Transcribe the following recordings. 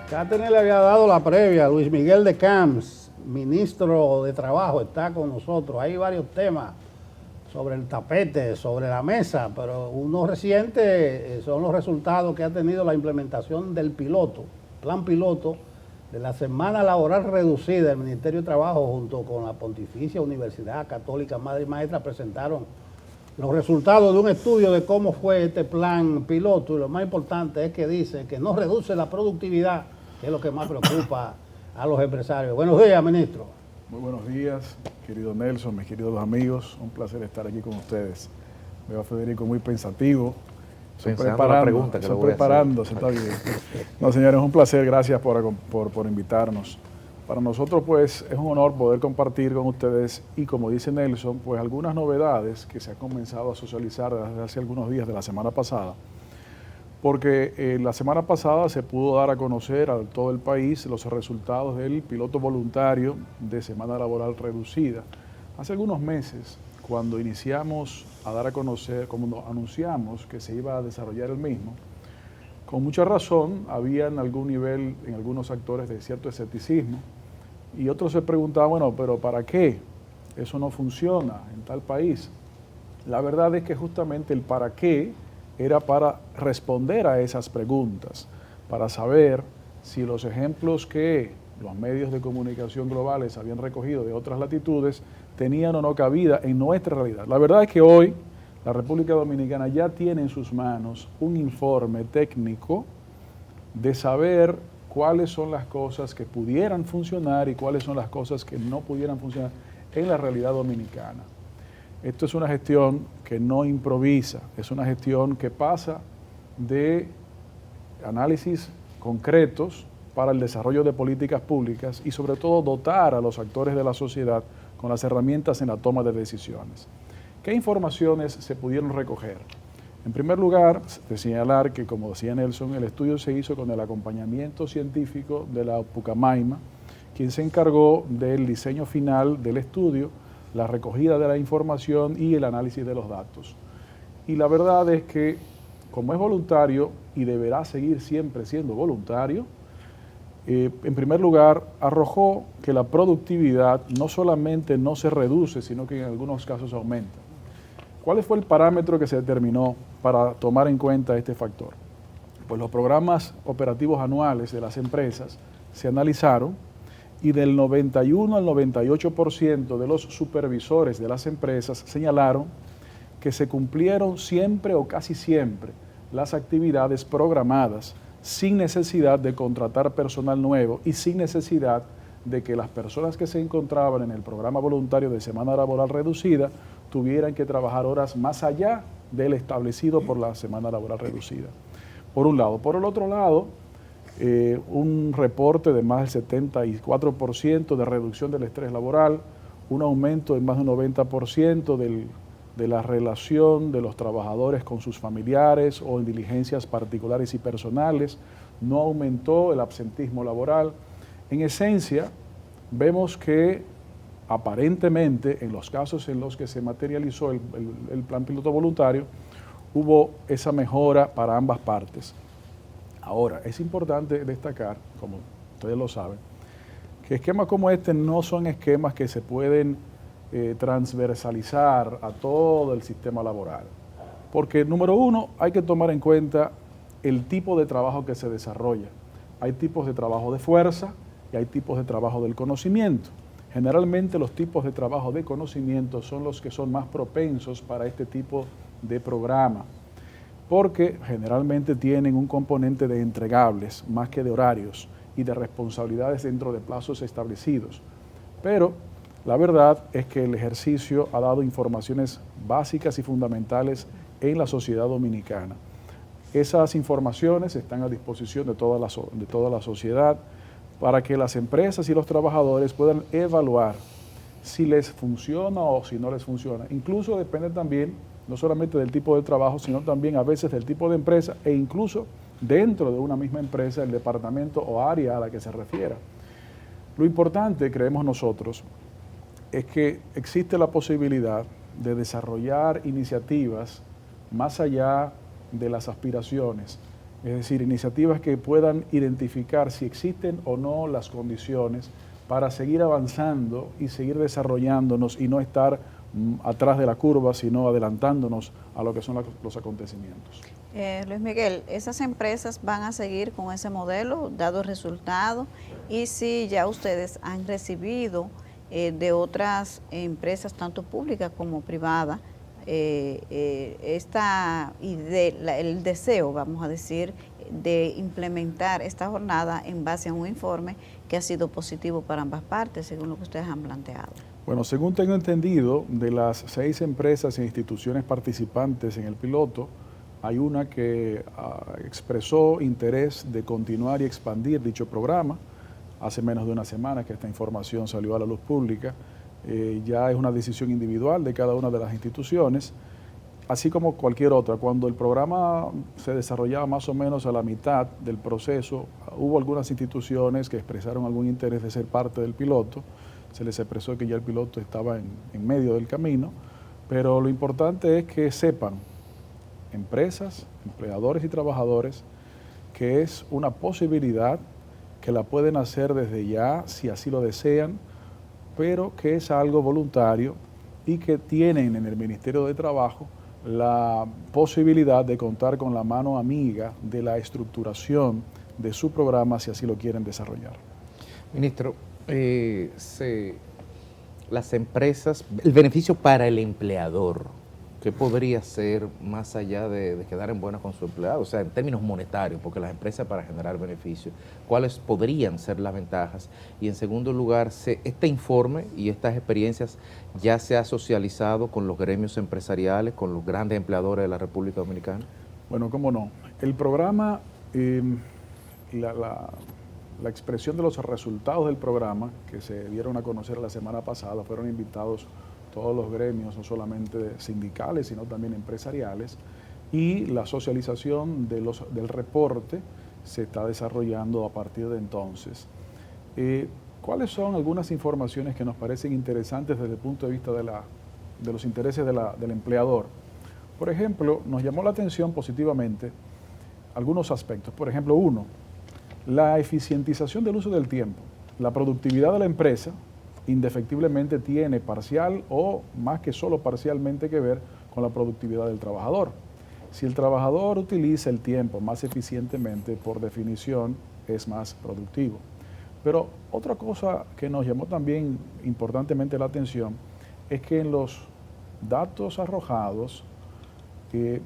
Catherine le había dado la previa. Luis Miguel de Camps, ministro de Trabajo, está con nosotros. Hay varios temas sobre el tapete, sobre la mesa, pero uno reciente son los resultados que ha tenido la implementación del plan piloto de la semana laboral reducida. El Ministerio de Trabajo junto con la Pontificia Universidad Católica Madre y Maestra presentaron los resultados de un estudio de cómo fue este plan piloto, y lo más importante es que dice que no reduce la productividad, que es lo que más preocupa a los empresarios. Buenos días, ministro. Muy buenos días, querido Nelson, mis queridos amigos. Un placer estar aquí con ustedes. Veo a Federico muy pensativo. Estoy preparándose, está bien. No, señores, es un placer. Gracias por invitarnos. Para nosotros, pues, es un honor poder compartir con ustedes y, como dice Nelson, pues algunas novedades que se han comenzado a socializar desde hace algunos días de la semana pasada. Porque la semana pasada se pudo dar a conocer a todo el país los resultados del piloto voluntario de semana laboral reducida. Hace algunos meses, cuando iniciamos a dar a conocer, como anunciamos que se iba a desarrollar el mismo, con mucha razón había en algún nivel, en algunos actores, de cierto escepticismo, y otros se preguntaban, bueno, pero ¿para qué? Eso no funciona en tal país. La verdad es que justamente el para qué era para responder a esas preguntas, para saber si los ejemplos que los medios de comunicación globales habían recogido de otras latitudes tenían o no cabida en nuestra realidad. La verdad es que hoy la República Dominicana ya tiene en sus manos un informe técnico de saber cuáles son las cosas que pudieran funcionar y cuáles son las cosas que no pudieran funcionar en la realidad dominicana. Esto es una gestión que no improvisa, es una gestión que pasa de análisis concretos para el desarrollo de políticas públicas y sobre todo dotar a los actores de la sociedad con las herramientas en la toma de decisiones. ¿Qué informaciones se pudieron recoger? En primer lugar, de señalar que, como decía Nelson, el estudio se hizo con el acompañamiento científico de la Pucamaima, quien se encargó del diseño final del estudio, la recogida de la información y el análisis de los datos. Y la verdad es que, como es voluntario y deberá seguir siempre siendo voluntario, en primer lugar, arrojó que la productividad no solamente no se reduce, sino que en algunos casos aumenta. ¿Cuál fue el parámetro que se determinó para tomar en cuenta este factor? Pues los programas operativos anuales de las empresas se analizaron y del 91 al 98% de los supervisores de las empresas señalaron que se cumplieron siempre o casi siempre las actividades programadas sin necesidad de contratar personal nuevo y sin necesidad de que las personas que se encontraban en el programa voluntario de semana laboral reducida tuvieran que trabajar horas más allá del establecido por la semana laboral reducida. Por un lado. Por el otro lado, un reporte de más del 74% de reducción del estrés laboral, un aumento de más del 90% de la relación de los trabajadores con sus familiares o en diligencias particulares y personales, no aumentó el absentismo laboral. En esencia, vemos que aparentemente en los casos en los que se materializó el plan piloto voluntario, hubo esa mejora para ambas partes. Ahora, es importante destacar, como ustedes lo saben, que esquemas como este no son esquemas que se pueden transversalizar a todo el sistema laboral. Porque, número uno, hay que tomar en cuenta el tipo de trabajo que se desarrolla. Hay tipos de trabajo de fuerza y hay tipos de trabajo del conocimiento. Generalmente los tipos de trabajo de conocimiento son los que son más propensos para este tipo de programa, porque generalmente tienen un componente de entregables más que de horarios y de responsabilidades dentro de plazos establecidos. Pero la verdad es que el ejercicio ha dado informaciones básicas y fundamentales en la sociedad dominicana. Esas informaciones están a disposición de toda la sociedad para que las empresas y los trabajadores puedan evaluar si les funciona o si no les funciona. Incluso depende también, no solamente del tipo de trabajo, sino también a veces del tipo de empresa e incluso dentro de una misma empresa, el departamento o área a la que se refiera. Lo importante, creemos nosotros, es que existe la posibilidad de desarrollar iniciativas más allá de las aspiraciones Es decir, iniciativas que puedan identificar si existen o no las condiciones para seguir avanzando y seguir desarrollándonos y no estar atrás de la curva, sino adelantándonos a lo que son los acontecimientos. Luis Miguel, ¿esas empresas van a seguir con ese modelo, dado el resultado? Y si ya ustedes han recibido de otras empresas, tanto públicas como privadas, el deseo, vamos a decir, de implementar esta jornada en base a un informe que ha sido positivo para ambas partes, según lo que ustedes han planteado. Bueno, según tengo entendido, de las 6 empresas e instituciones participantes en el piloto, hay una que expresó interés de continuar y expandir dicho programa. Hace menos de una semana que esta información salió a la luz pública. Ya es una decisión individual de cada una de las instituciones, así como cualquier otra. Cuando el programa se desarrollaba más o menos a la mitad del proceso, hubo algunas instituciones que expresaron algún interés de ser parte del piloto. Se les expresó que ya el piloto estaba en medio del camino, pero lo importante es que sepan, empresas, empleadores y trabajadores, que es una posibilidad que la pueden hacer desde ya si así lo desean, pero que es algo voluntario y que tienen en el Ministerio de Trabajo la posibilidad de contar con la mano amiga de la estructuración de su programa si así lo quieren desarrollar. Ministro, las empresas, el beneficio para el empleador, ¿qué podría ser más allá de quedar en buenas con su empleado? O sea, en términos monetarios, porque las empresas para generar beneficios, ¿cuáles podrían ser las ventajas? Y en segundo lugar, este informe y estas experiencias ya se ha socializado con los gremios empresariales, con los grandes empleadores de la República Dominicana. Bueno, cómo no. El programa, la expresión de los resultados del programa que se dieron a conocer la semana pasada, fueron invitados todos los gremios, no solamente sindicales, sino también empresariales, y la socialización del reporte se está desarrollando a partir de entonces. ¿Cuáles son algunas informaciones que nos parecen interesantes desde el punto de vista de los intereses del empleador? Por ejemplo, nos llamó la atención positivamente algunos aspectos. Por ejemplo, uno, la eficientización del uso del tiempo. La productividad de la empresa indefectiblemente tiene parcial o más que solo parcialmente que ver con la productividad del trabajador. Si el trabajador utiliza el tiempo más eficientemente, por definición, es más productivo. Pero otra cosa que nos llamó también importantemente la atención es que en los datos arrojados,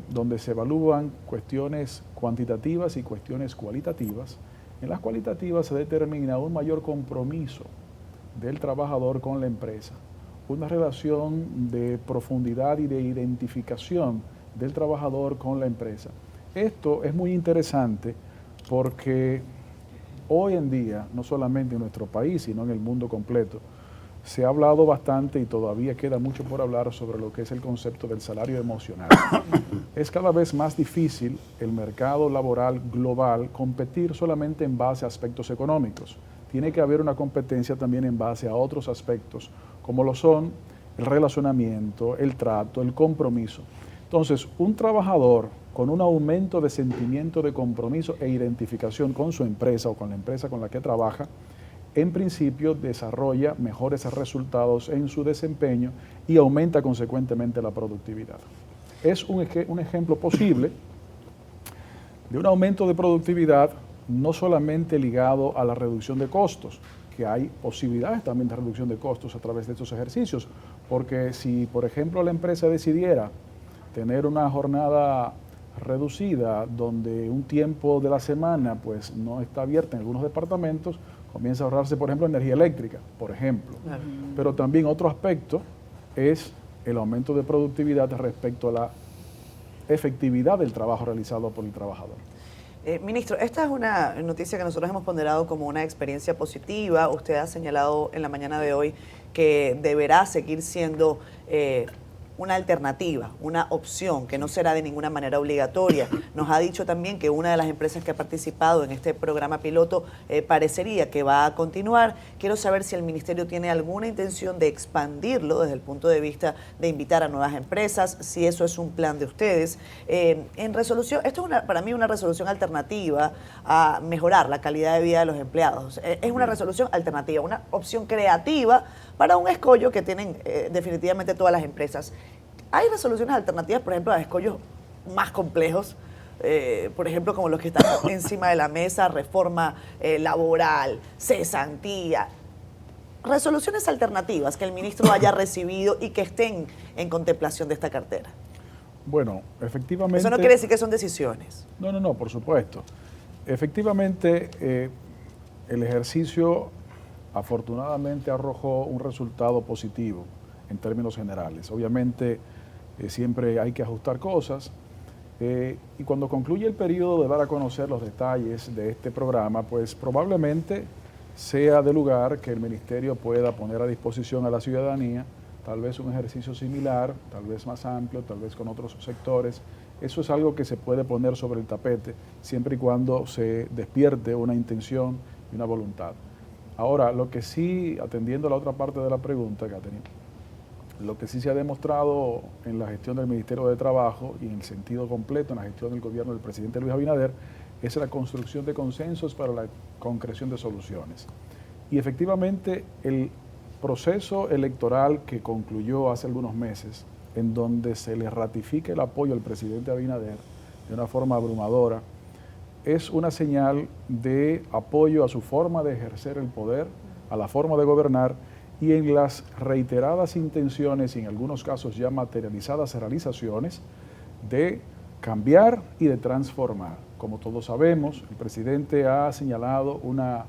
donde se evalúan cuestiones cuantitativas y cuestiones cualitativas, en las cualitativas se determina un mayor compromiso del trabajador con la empresa, una relación de profundidad y de identificación del trabajador con la empresa. Esto es muy interesante porque hoy en día, no solamente en nuestro país, sino en el mundo completo, se ha hablado bastante y todavía queda mucho por hablar sobre lo que es el concepto del salario emocional. Es cada vez más difícil el mercado laboral global competir solamente en base a aspectos económicos. Tiene que haber una competencia también en base a otros aspectos, como lo son el relacionamiento, el trato, el compromiso. Entonces, un trabajador con un aumento de sentimiento de compromiso e identificación con su empresa o con la empresa con la que trabaja, en principio desarrolla mejores resultados en su desempeño y aumenta consecuentemente la productividad. Es un ejemplo posible de un aumento de productividad no solamente ligado a la reducción de costos, que hay posibilidades también de reducción de costos a través de estos ejercicios, porque si, por ejemplo, la empresa decidiera tener una jornada reducida donde un tiempo de la semana pues no está abierta en algunos departamentos, comienza a ahorrarse, por ejemplo, energía eléctrica, por ejemplo. Claro. Pero también otro aspecto es el aumento de productividad respecto a la efectividad del trabajo realizado por el trabajador. Ministro, esta es una noticia que nosotros hemos ponderado como una experiencia positiva. Usted ha señalado en la mañana de hoy que deberá seguir siendo una alternativa, una opción que no será de ninguna manera obligatoria. Nos ha dicho también que una de las empresas que ha participado en este programa piloto parecería que va a continuar. Quiero saber si el Ministerio tiene alguna intención de expandirlo desde el punto de vista de invitar a nuevas empresas, si eso es un plan de ustedes. En resolución, esto es para mí una resolución alternativa a mejorar la calidad de vida de los empleados. Es una resolución alternativa, una opción creativa para un escollo que tienen definitivamente todas las empresas. Hay resoluciones alternativas, por ejemplo, a escollos más complejos, por ejemplo, como los que están encima de la mesa, reforma laboral, cesantía. Resoluciones alternativas que el ministro haya recibido y que estén en contemplación de esta cartera. Bueno, efectivamente... Eso no quiere decir que son decisiones. No, por supuesto. Efectivamente, el ejercicio afortunadamente arrojó un resultado positivo en términos generales. Obviamente, siempre hay que ajustar cosas. Y cuando concluye el periodo de dar a conocer los detalles de este programa, pues probablemente sea de lugar que el Ministerio pueda poner a disposición a la ciudadanía tal vez un ejercicio similar, tal vez más amplio, tal vez con otros sectores. Eso es algo que se puede poner sobre el tapete siempre y cuando se despierte una intención y una voluntad. Ahora, lo que sí, atendiendo a la otra parte de la pregunta, Catherine, lo que sí se ha demostrado en la gestión del Ministerio de Trabajo y en el sentido completo en la gestión del gobierno del presidente Luis Abinader es la construcción de consensos para la concreción de soluciones. Y efectivamente el proceso electoral que concluyó hace algunos meses, en donde se le ratifica el apoyo al presidente Abinader de una forma abrumadora, es una señal de apoyo a su forma de ejercer el poder, a la forma de gobernar y en las reiteradas intenciones y en algunos casos ya materializadas realizaciones de cambiar y de transformar. Como todos sabemos, el presidente ha señalado una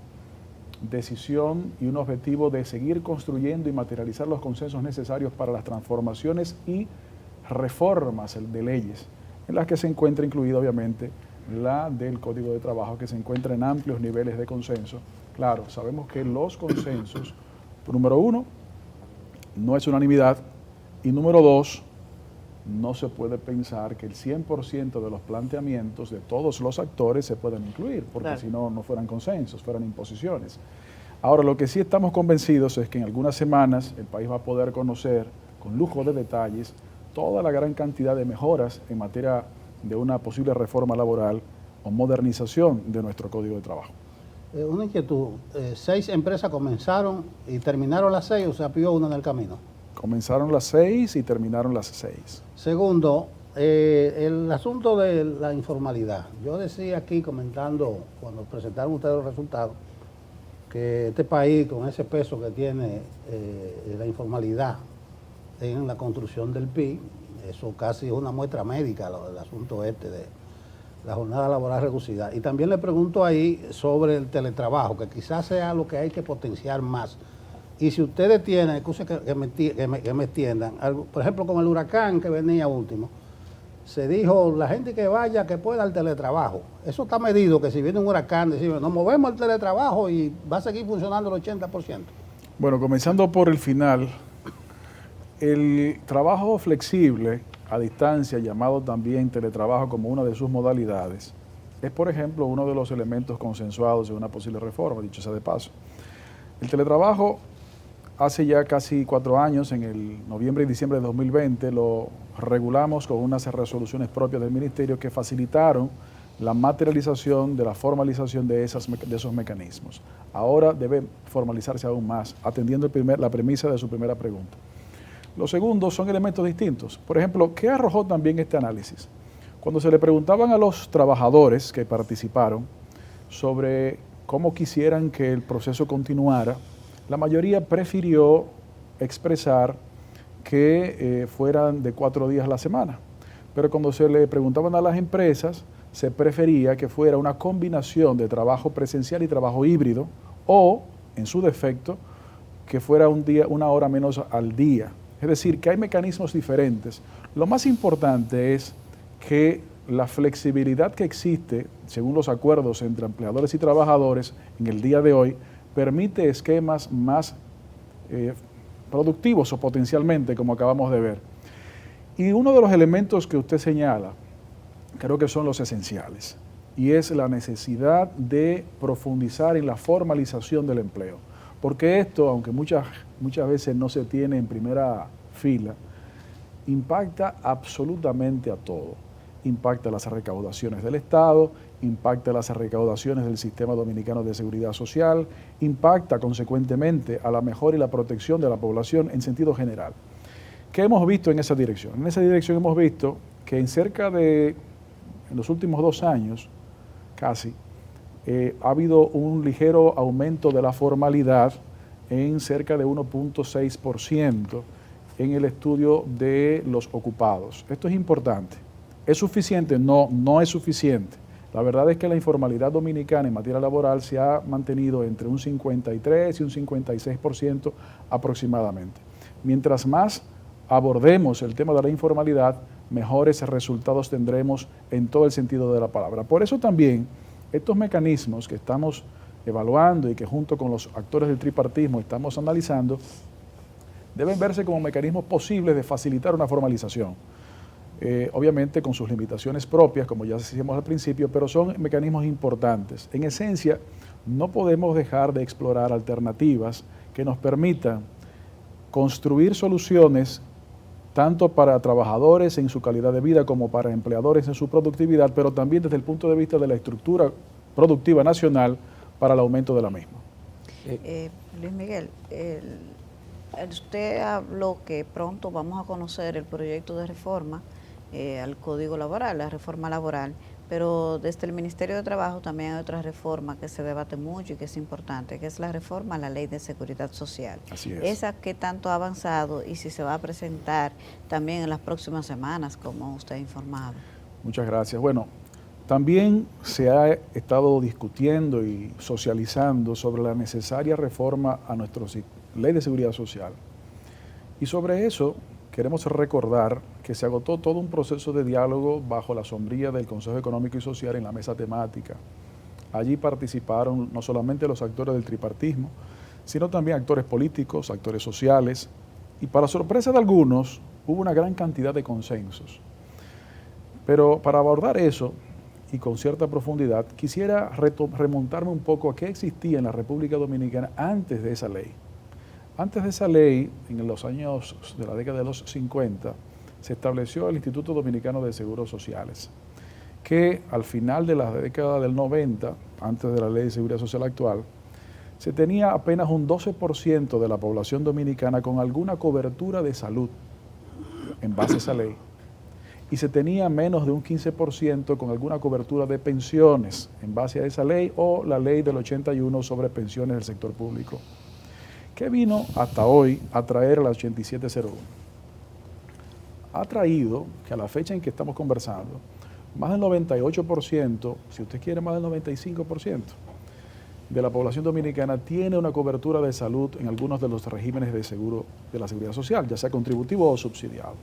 decisión y un objetivo de seguir construyendo y materializar los consensos necesarios para las transformaciones y reformas de leyes, en las que se encuentra incluida obviamente la del Código de Trabajo, que se encuentra en amplios niveles de consenso. Claro, sabemos que los consensos, número uno, no es unanimidad, y número dos, no se puede pensar que el 100% de los planteamientos de todos los actores se puedan incluir, porque claro, si no, no fueran consensos, fueran imposiciones. Ahora, lo que sí estamos convencidos es que en algunas semanas el país va a poder conocer con lujo de detalles toda la gran cantidad de mejoras en materia de una posible reforma laboral o modernización de nuestro Código de Trabajo. Una inquietud, 6 empresas comenzaron y terminaron las 6 o se apió una en el camino. Comenzaron las 6 y terminaron las 6. Segundo, el asunto de la informalidad. Yo decía aquí, comentando, cuando presentaron ustedes los resultados, que este país, con ese peso que tiene la informalidad en la construcción del PIB, eso casi es una muestra médica, el asunto este de la jornada laboral reducida. Y también le pregunto ahí sobre el teletrabajo, que quizás sea lo que hay que potenciar más. Y si ustedes tienen, excusen que me extiendan, algo, por ejemplo, con el huracán que venía último, se dijo, la gente que vaya, que pueda al teletrabajo. Eso está medido, que si viene un huracán, decimos, nos movemos al teletrabajo y va a seguir funcionando el 80%. Bueno, comenzando por el final, el trabajo flexible a distancia, llamado también teletrabajo como una de sus modalidades, es, por ejemplo, uno de los elementos consensuados en una posible reforma, dicho sea de paso. El teletrabajo, hace ya casi 4 años, en el noviembre y diciembre de 2020, lo regulamos con unas resoluciones propias del Ministerio que facilitaron la materialización de la formalización de esos mecanismos. Ahora debe formalizarse aún más, atendiendo la premisa de su primera pregunta. Los segundos son elementos distintos. Por ejemplo, ¿qué arrojó también este análisis? Cuando se le preguntaban a los trabajadores que participaron sobre cómo quisieran que el proceso continuara, la mayoría prefirió expresar que fueran de 4 días a la semana. Pero cuando se le preguntaban a las empresas, se prefería que fuera una combinación de trabajo presencial y trabajo híbrido, o, en su defecto, que fuera una hora menos al día. Es decir, que hay mecanismos diferentes. Lo más importante es que la flexibilidad que existe, según los acuerdos entre empleadores y trabajadores en el día de hoy, permite esquemas más productivos o potencialmente, como acabamos de ver. Y uno de los elementos que usted señala, creo que son los esenciales, y es la necesidad de profundizar en la formalización del empleo. Porque esto, aunque muchas veces no se tiene en primera fila, impacta absolutamente a todo. Impacta las recaudaciones del Estado, impacta las recaudaciones del Sistema Dominicano de Seguridad Social, impacta consecuentemente a la mejora y la protección de la población en sentido general. ¿Qué hemos visto en esa dirección? En esa dirección hemos visto que en los últimos 2 años, casi, ha habido un ligero aumento de la formalidad en cerca de 1.6% en el estudio de los ocupados. Esto es importante. ¿Es suficiente? No, no es suficiente. La verdad es que la informalidad dominicana en materia laboral se ha mantenido entre un 53 y un 56% aproximadamente. Mientras más abordemos el tema de la informalidad, mejores resultados tendremos en todo el sentido de la palabra. Por eso también estos mecanismos que estamos evaluando y que junto con los actores del tripartismo estamos analizando, deben verse como mecanismos posibles de facilitar una formalización. Obviamente con sus limitaciones propias, como ya decíamos al principio, pero son mecanismos importantes. En esencia, no podemos dejar de explorar alternativas que nos permitan construir soluciones tanto para trabajadores en su calidad de vida como para empleadores en su productividad, pero también desde el punto de vista de la estructura productiva nacional para el aumento de la misma. Luis Miguel, usted habló que pronto vamos a conocer el proyecto de reforma al Código Laboral, la reforma laboral, pero desde el Ministerio de Trabajo también hay otra reforma que se debate mucho y que es importante, que es la reforma a la Ley de Seguridad Social. Así es. Esa que tanto ha avanzado y si se va a presentar también en las próximas semanas, como usted ha informado. Muchas gracias. Bueno, también se ha estado discutiendo y socializando sobre la necesaria reforma a nuestra Ley de Seguridad Social. Y sobre eso queremos recordar que se agotó todo un proceso de diálogo bajo la sombrilla del Consejo Económico y Social en la mesa temática. Allí participaron no solamente los actores del tripartismo, sino también actores políticos, actores sociales, y para sorpresa de algunos hubo una gran cantidad de consensos. Pero para abordar eso, y con cierta profundidad, quisiera remontarme un poco a qué existía en la República Dominicana antes de esa ley. Antes de esa ley, en los años de la década de los 50, se estableció el Instituto Dominicano de Seguros Sociales, que al final de la década del 90, antes de la Ley de Seguridad Social actual, se tenía apenas un 12% de la población dominicana con alguna cobertura de salud en base a esa ley, y se tenía menos de un 15% con alguna cobertura de pensiones en base a esa ley o la ley del 81 sobre pensiones del sector público. ¿Qué vino hasta hoy a traer a la 8701? Ha traído que a la fecha en que estamos conversando, más del 98%, si usted quiere más del 95%, de la población dominicana tiene una cobertura de salud en algunos de los regímenes de seguro de la seguridad social, ya sea contributivo o subsidiado.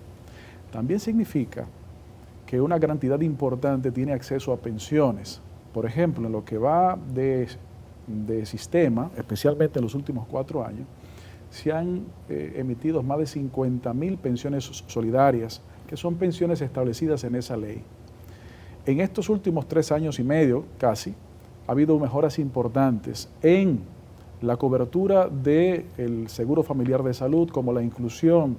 También significa que una cantidad importante tiene acceso a pensiones. Por ejemplo, en lo que va de sistema, especialmente en los últimos 4 años, se han emitido más de 50.000 pensiones solidarias, que son pensiones establecidas en esa ley. En estos últimos 3 años y medio, casi, ha habido mejoras importantes en la cobertura del seguro familiar de salud, como la inclusión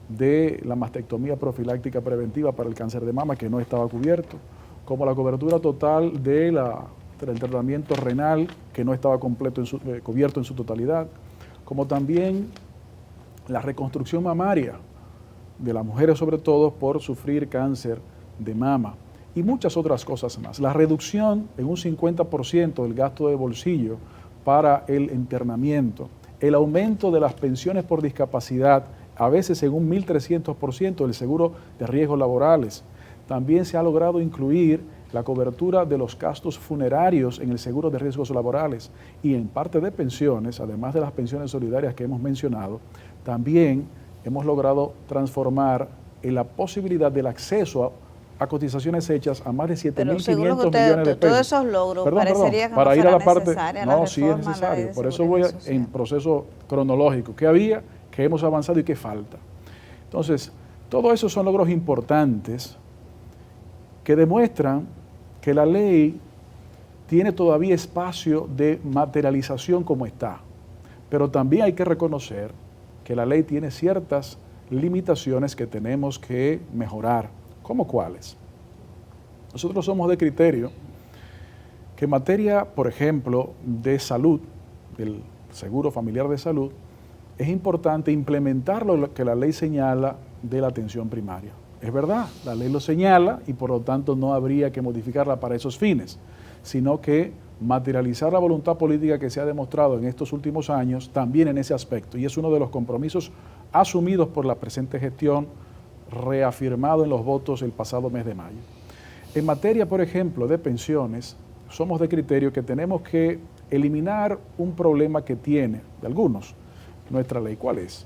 de la mastectomía profiláctica preventiva para el cáncer de mama, que no estaba cubierto, como la cobertura total del tratamiento renal, que no estaba cubierto en su totalidad, como también la reconstrucción mamaria de las mujeres, sobre todo por sufrir cáncer de mama, y muchas otras cosas más. La reducción en un 50% del gasto de bolsillo para el internamiento, el aumento de las pensiones por discapacidad, a veces en un 1.300% del seguro de riesgos laborales. También se ha logrado incluir la cobertura de los gastos funerarios en el seguro de riesgos laborales y en parte de pensiones, además de las pensiones solidarias que hemos mencionado, también hemos logrado transformar en la posibilidad del acceso a cotizaciones hechas a más de 7.500 millones de pesos. Todos esos logros parecería que para no ir a la parte, no, sí es necesario. Por eso voy en proceso cronológico. ¿Qué había? ¿Qué hemos avanzado y qué falta? Entonces, Todo eso son logros importantes que demuestran que la ley tiene todavía espacio de materialización como está. Pero también hay que reconocer que la ley tiene ciertas limitaciones que tenemos que mejorar. ¿Cómo cuáles? Nosotros somos de criterio que en materia, por ejemplo, de salud, del seguro familiar de salud, es importante implementar lo que la ley señala de la atención primaria. Es verdad, la ley lo señala y por lo tanto no habría que modificarla para esos fines, sino que materializar la voluntad política que se ha demostrado en estos últimos años también en ese aspecto. Y es uno de los compromisos asumidos por la presente gestión, reafirmado en los votos el pasado mes de mayo. En materia, por ejemplo, de pensiones, somos de criterio que tenemos que eliminar un problema que tiene, de algunos, nuestra ley. ¿Cuál es?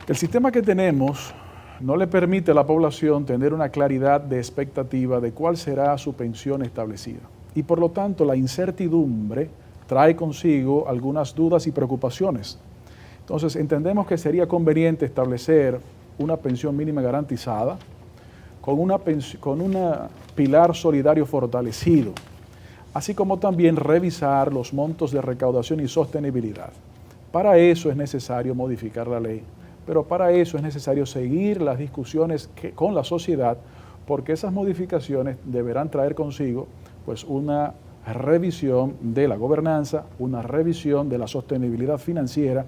El sistema que tenemos no le permite a la población tener una claridad de expectativa de cuál será su pensión establecida. Y por lo tanto, la incertidumbre trae consigo algunas dudas y preocupaciones. Entonces, entendemos que sería conveniente establecer una pensión mínima garantizada con un pilar solidario fortalecido, así como también revisar los montos de recaudación y sostenibilidad. Para eso es necesario modificar la ley, pero para eso es necesario seguir las discusiones con la sociedad, porque esas modificaciones deberán traer consigo pues una revisión de la gobernanza, una revisión de la sostenibilidad financiera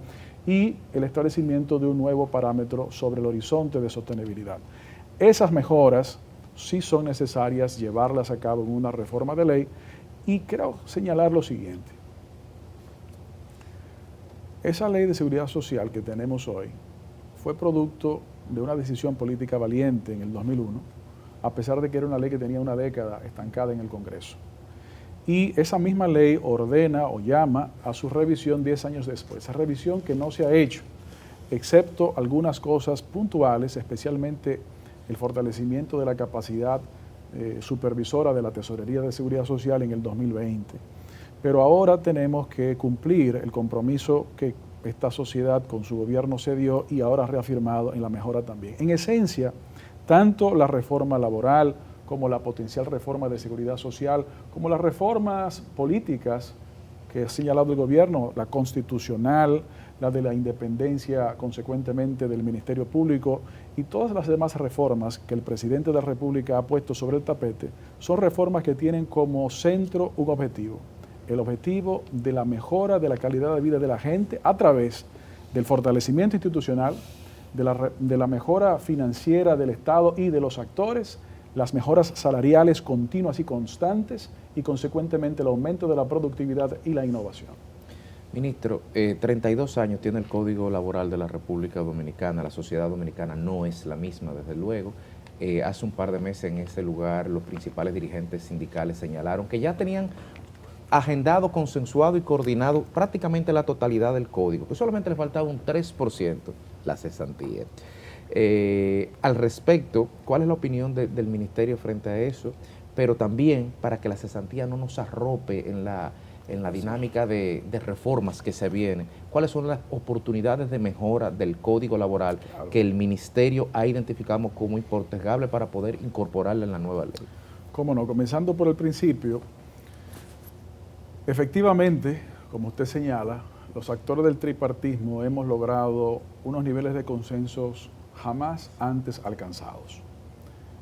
y el establecimiento de un nuevo parámetro sobre el horizonte de sostenibilidad. Esas mejoras sí son necesarias llevarlas a cabo en una reforma de ley y creo señalar lo siguiente. Esa ley de seguridad social que tenemos hoy fue producto de una decisión política valiente en el 2001, a pesar de que era una ley que tenía una década estancada en el Congreso. Y esa misma ley ordena o llama a su revisión 10 años después. Esa revisión que no se ha hecho, excepto algunas cosas puntuales, especialmente el fortalecimiento de la capacidad supervisora de la Tesorería de Seguridad Social en el 2020. Pero ahora tenemos que cumplir el compromiso que esta sociedad con su gobierno se dio y ahora ha reafirmado en la mejora también. En esencia, tanto la reforma laboral como la potencial reforma de seguridad social, como las reformas políticas que ha señalado el gobierno, la constitucional, la de la independencia consecuentemente del Ministerio Público y todas las demás reformas que el presidente de la República ha puesto sobre el tapete, son reformas que tienen como centro un objetivo, el objetivo de la mejora de la calidad de vida de la gente a través del fortalecimiento institucional, de la mejora financiera del Estado y de los actores, las mejoras salariales continuas y constantes y consecuentemente el aumento de la productividad y la innovación. Ministro, 32 años tiene el Código Laboral de la República Dominicana, la sociedad dominicana no es la misma desde luego. Hace un par de meses en ese lugar los principales dirigentes sindicales señalaron que ya tenían agendado, consensuado y coordinado prácticamente la totalidad del código, que solamente le faltaba un 3%, la cesantía. Al respecto, ¿cuál es la opinión del Ministerio frente a eso? Pero también para que la cesantía no nos arrope en la dinámica de reformas que se vienen, ¿cuáles son las oportunidades de mejora del Código Laboral que el Ministerio ha identificado como impostergable para poder incorporarla en la nueva ley? Cómo no, comenzando por el principio, efectivamente, como usted señala, los actores del tripartismo hemos logrado unos niveles de consensos jamás antes alcanzados,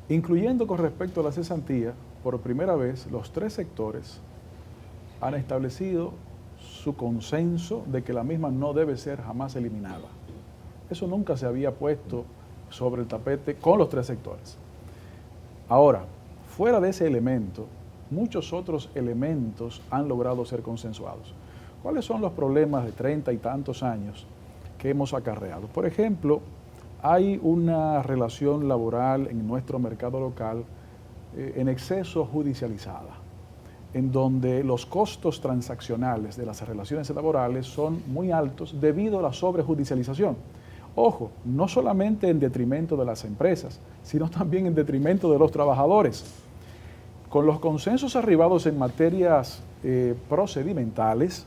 incluyendo con respecto a la cesantía. Por primera vez, los tres sectores han establecido su consenso de que la misma no debe ser jamás eliminada. Eso nunca se había puesto sobre el tapete con los tres sectores. Ahora, fuera de ese elemento, muchos otros elementos han logrado ser consensuados. ¿Cuáles son los problemas de 30 y tantos años que hemos acarreado? Por ejemplo, hay una relación laboral en nuestro mercado local en exceso judicializada, en donde los costos transaccionales de las relaciones laborales son muy altos debido a la sobrejudicialización. Ojo, no solamente en detrimento de las empresas, sino también en detrimento de los trabajadores. Con los consensos arribados en materias procedimentales,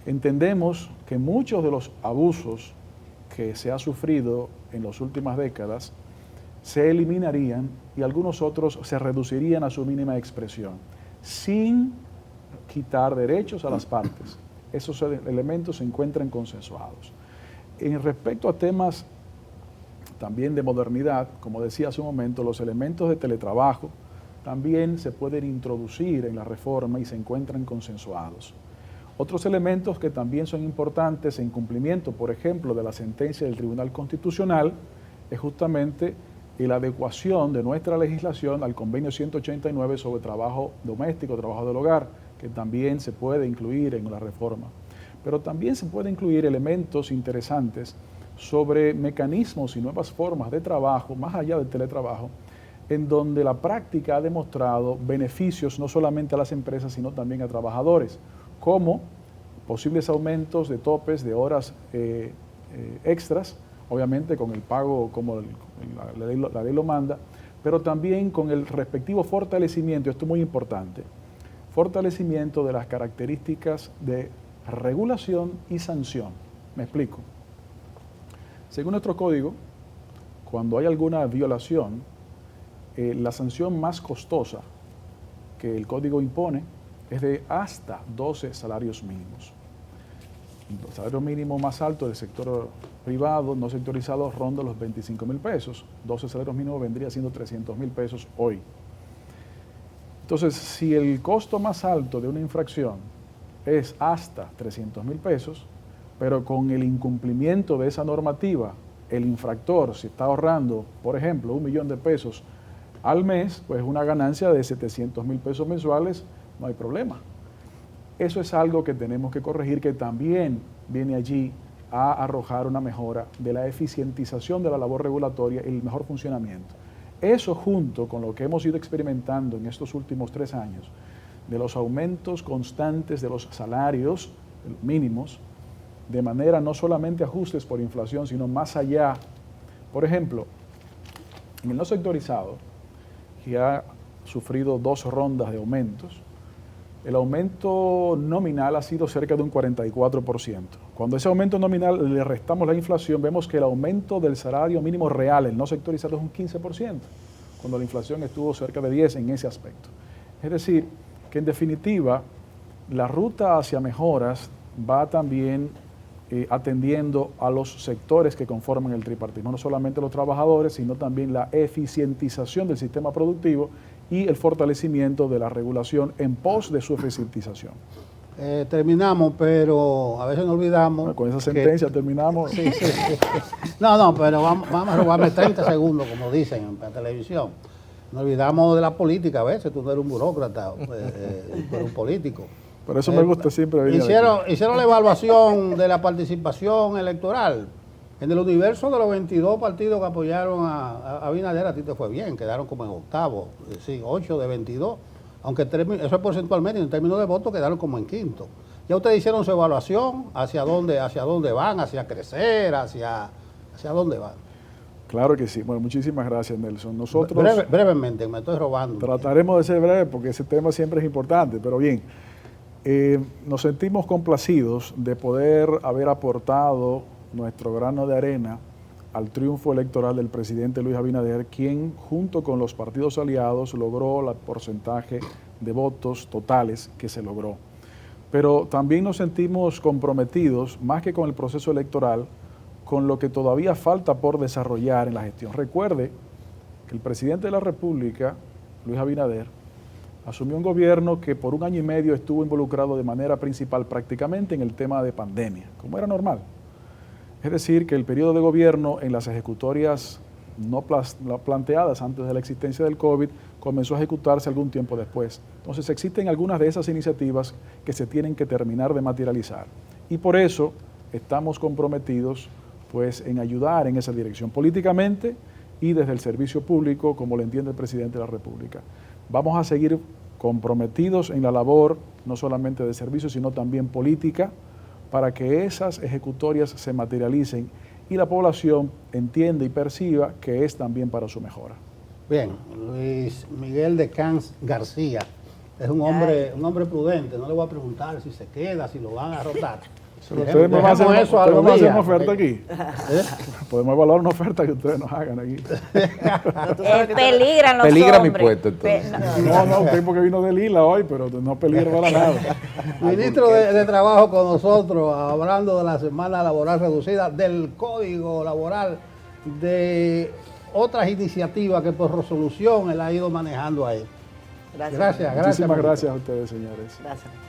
entendemos que muchos de los abusos que se ha sufrido en las últimas décadas se eliminarían y algunos otros se reducirían a su mínima expresión, sin quitar derechos a las partes. Esos elementos se encuentran consensuados. En respecto a temas también de modernidad, como decía hace un momento, los elementos de teletrabajo también se pueden introducir en la reforma y se encuentran consensuados. Otros elementos que también son importantes en cumplimiento, por ejemplo, de la sentencia del Tribunal Constitucional, es justamente la adecuación de nuestra legislación al Convenio 189 sobre trabajo doméstico, trabajo del hogar, que también se puede incluir en la reforma. Pero también se puede incluir elementos interesantes sobre mecanismos y nuevas formas de trabajo, más allá del teletrabajo, en donde la práctica ha demostrado beneficios no solamente a las empresas, sino también a trabajadores, como posibles aumentos de topes de horas extras, obviamente con el pago como la ley lo manda, pero también con el respectivo fortalecimiento, esto es muy importante, fortalecimiento de las características de regulación y sanción. Me explico. Según nuestro código, cuando hay alguna violación, la sanción más costosa que el código impone es de hasta 12 salarios mínimos. El salario mínimo más alto del sector privado, no sectorizado, ronda los 25,000 pesos. 12 salarios mínimos vendría siendo 300,000 pesos hoy. Entonces, si el costo más alto de una infracción es hasta 300,000 pesos, pero con el incumplimiento de esa normativa, el infractor se está ahorrando, por ejemplo, 1 millón de pesos al mes, pues una ganancia de 700,000 pesos mensuales, no hay problema. Eso es algo que tenemos que corregir, que también viene allí a arrojar una mejora de la eficientización de la labor regulatoria y el mejor funcionamiento. Eso junto con lo que hemos ido experimentando en estos últimos 3 años, de los aumentos constantes de los salarios mínimos, de manera no solamente ajustes por inflación, sino más allá. Por ejemplo, en el no sectorizado, que ha sufrido 2 rondas de aumentos, el aumento nominal ha sido cerca de un 44%. Cuando ese aumento nominal le restamos la inflación, vemos que el aumento del salario mínimo real, el no sectorizado, es un 15%, cuando la inflación estuvo cerca de 10% en ese aspecto. Es decir, que en definitiva, la ruta hacia mejoras va también atendiendo a los sectores que conforman el tripartismo, no solamente los trabajadores, sino también la eficientización del sistema productivo y el fortalecimiento de la regulación en pos de su eficientización. Terminamos, pero a veces nos olvidamos. Bueno, con esa sentencia terminamos. Sí. No, pero vamos a robarme 30 segundos, como dicen en la televisión. Nos olvidamos de la política a veces, tú no eres un burócrata, tú eres un político. Por eso me gusta siempre venir hicieron la evaluación de la participación electoral. En el universo de los 22 partidos que apoyaron a Abinader, a ti te fue bien, quedaron como en octavo, sí, 8 de 22, aunque eso es porcentualmente, en términos de votos quedaron como en quinto. Ya ustedes hicieron su evaluación, hacia dónde van, hacia crecer, hacia dónde van. Claro que sí. Bueno, muchísimas gracias, Nelson. Nosotros brevemente, me estoy robando. Trataremos de ser breves porque ese tema siempre es importante, pero bien. Nos sentimos complacidos de poder haber aportado nuestro grano de arena al triunfo electoral del presidente Luis Abinader, quien junto con los partidos aliados logró el porcentaje de votos totales que se logró. Pero también nos sentimos comprometidos, más que con el proceso electoral, con lo que todavía falta por desarrollar en la gestión. Recuerde que el presidente de la República, Luis Abinader, asumió un gobierno que por 1 año y medio estuvo involucrado de manera principal prácticamente en el tema de pandemia, como era normal. Es decir, que el periodo de gobierno en las ejecutorias no planteadas antes de la existencia del COVID comenzó a ejecutarse algún tiempo después. Entonces existen algunas de esas iniciativas que se tienen que terminar de materializar. Y por eso estamos comprometidos pues, en ayudar en esa dirección políticamente y desde el servicio público, como lo entiende el presidente de la República. Vamos a seguir comprometidos en la labor, no solamente de servicio, sino también política, para que esas ejecutorias se materialicen y la población entienda y perciba que es también para su mejora. Bien, Luis Miguel de Camps García es un hombre prudente, no le voy a preguntar si se queda, si lo van a rotar. Ustedes me van a hacer una oferta aquí. ¿Eh? Podemos evaluar una oferta que ustedes nos hagan aquí. Peligran los Peligra hombres. mi puesto, entonces. No, un tipo que vino de Lila hoy, pero no peligra para nada. Ministro de Trabajo con nosotros, hablando de la semana laboral reducida, del código laboral, de otras iniciativas que por resolución él ha ido manejando ahí. Gracias. Gracias. Muchísimas gracias a ustedes, señores. Gracias.